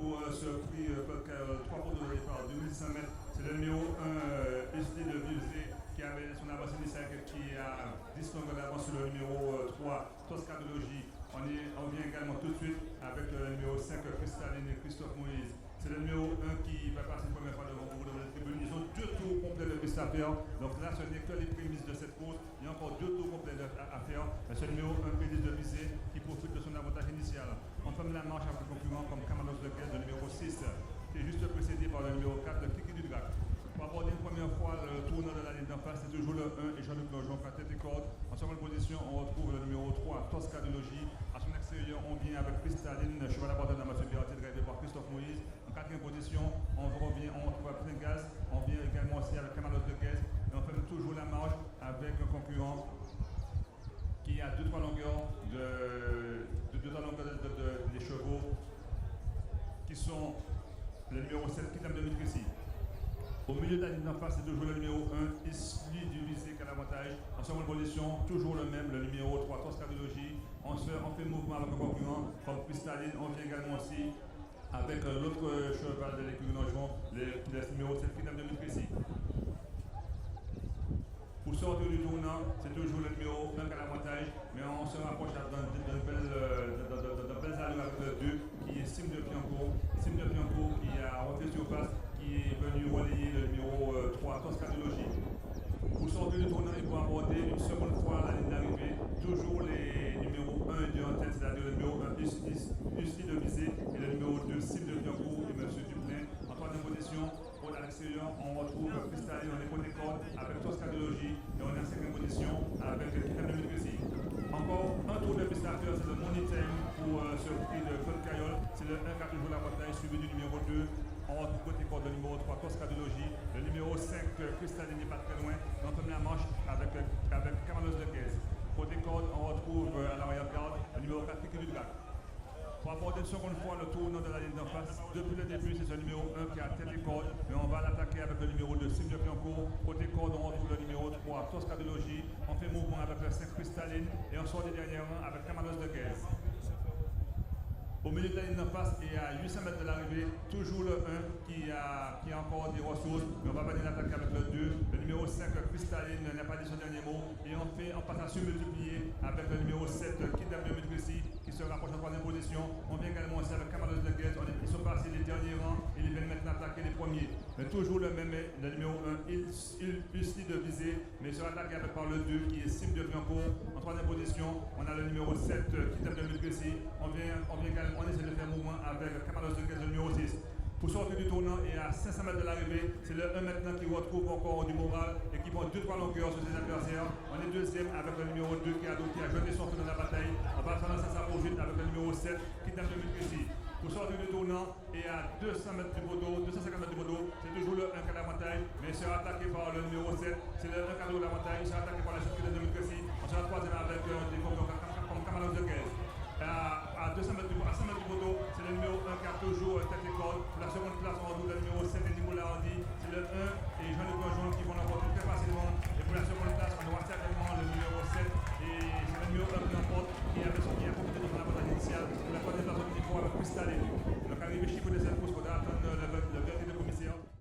pour ce prix 3 points de départ, 2100 mètres. C'est le numéro 1, Usli de Vilzé, qui avait son avance initiale qui a 10 secondes d'avance sur le numéro 3, Toscadologie. On vient également tout de suite avec le numéro 5, Cristalline et Christophe Moïse. C'est le numéro 1 qui va passer une première fois devant vous de la tribune. Ils ont 2 tours complets de piste à faire. Donc là, ce n'est que les prémices de cette course. Il y a encore 2 tours complets à faire. C'est le numéro 1 Pédis de Visé qui profite de son avantage initial. On ferme la marche avec le concurrent comme Camalos de Caisse, le numéro 6, qui est juste précédé par le numéro 4, Kiki du Drac. Pour aborder une première fois le tournant de la ligne d'en face, c'est toujours le 1 et Jean-Luc Lojon qui a tête et corde. En seconde position, on retrouve le numéro 3, Toscadologie. À son extérieur, on vient avec Cristalline, cheval à bord de Mathieu Berthier, drivé par Christophe Moïse. En quatrième position, on retrouve à plein gaz. On vient également aussi avec Camalos de Caisse. Et on fait toujours la marge avec un concurrent qui a 2-3 longueurs des chevaux qui sont le numéro 7, Kidam de Mitrissi. Au milieu de la ligne d'en face, c'est toujours le numéro 1, Isli du Visé qui a l'avantage. En seconde position, toujours le même, le numéro 3, Toscadologie. On fait mouvement avec le concurrent comme Cristalline. On vient également aussi avec l'autre cheval de l'écurie Nojron, le numéro 7, Kidam de Mitrissi. Pour sortir du tournant, c'est toujours le numéro 1 qui a l'avantage, mais on se rapproche d'un bel allure avec le 2 qui est Sim de Piancourt. Sim de Piancourt qui a refait surface, qui est venu relayer le numéro 3, Toscadologie. Pour sortir du tournant et pour aborder une seconde fois la ligne d'arrivée, toujours les numéros 1 et 2 en tête, c'est-à-dire le numéro 1, Usli de Visé, et le numéro 2, Sim de Piancourt et M. Duplain. En troisième position, à l'extérieur, on retrouve Cristalline, on est côté corde avec Toscadologie et on est en cinquième position avec Kidam de Mitrissi. Encore un tour de piste à faire, c'est le Money Time pour ce prix de Claude Caillol. C'est le 1 qui a toujours la bataille, suivi du numéro 2. On retrouve côté corde le numéro 3, Toscadologie. Le numéro 5, Cristalline n'est pas très loin. On fait la manche avec Camalos de Caisse. Côté corde, on retrouve à l'arrière-garde le numéro 4, Kiki du Drac. Pour aborder une seconde fois le tournant de la ligne d'en face, depuis le début, c'est ce numéro 1 qui a tête et corde, mais on va l'attaquer avec le numéro 2, Sim de Piancourt. Côté corde, on retrouve le numéro 3, Toscadologie. On fait mouvement avec le 5 Cristalline et on sort des dernières rangs avec Camalos de Caisse. Au milieu de la ligne d'en face et à 800 mètres de l'arrivée, toujours le 1 qui a encore des ressources, mais on va venir l'attaquer avec le 2. Le numéro 5, Cristalline, n'a pas dit son dernier mot. Et on passe à surmultiplier avec le numéro 7, Kidam de Mitrissi, qui se rapproche en troisième position. On vient également aussi avec Camalos de Caisse. Ils sont passés les derniers rangs et ils viennent maintenant attaquer les premiers. Mais toujours le même, le numéro 1, Usli de Visé, mais il sera attaqué par le 2 qui est Sim de Piancourt. En troisième position, on a le numéro 7, Kidam de Mitrissi. On essaie de faire mouvement avec Camalos de Caisse, le numéro 6. Pour sortir du tournant et à 500 mètres de l'arrivée, c'est le 1 maintenant qui retrouve encore du moral et qui prend 2-3 longueurs sur ses adversaires. On est deuxième avec le numéro 2 qui a jeté son feu dans la bataille. On va faire ça pour vite avec le numéro 7 qui tente de Mitrissi. Pour sortir du tournant et à 200 mètres du poteau, 250 mètres du poteau, c'est toujours le 1 qui a l'avantage, mais il sera attaqué par le numéro 7. C'est le 1 qui a l'avantage, il sera attaqué par la chute de Mitrissi. On sera troisième avec des concurrents comme Camalos de Caisse. À 100 mètres du poteau, c'est le numéro 1 qui a toujours tête et corde. Pour la seconde place, on retrouve le numéro 7 et Nicolas Hardy.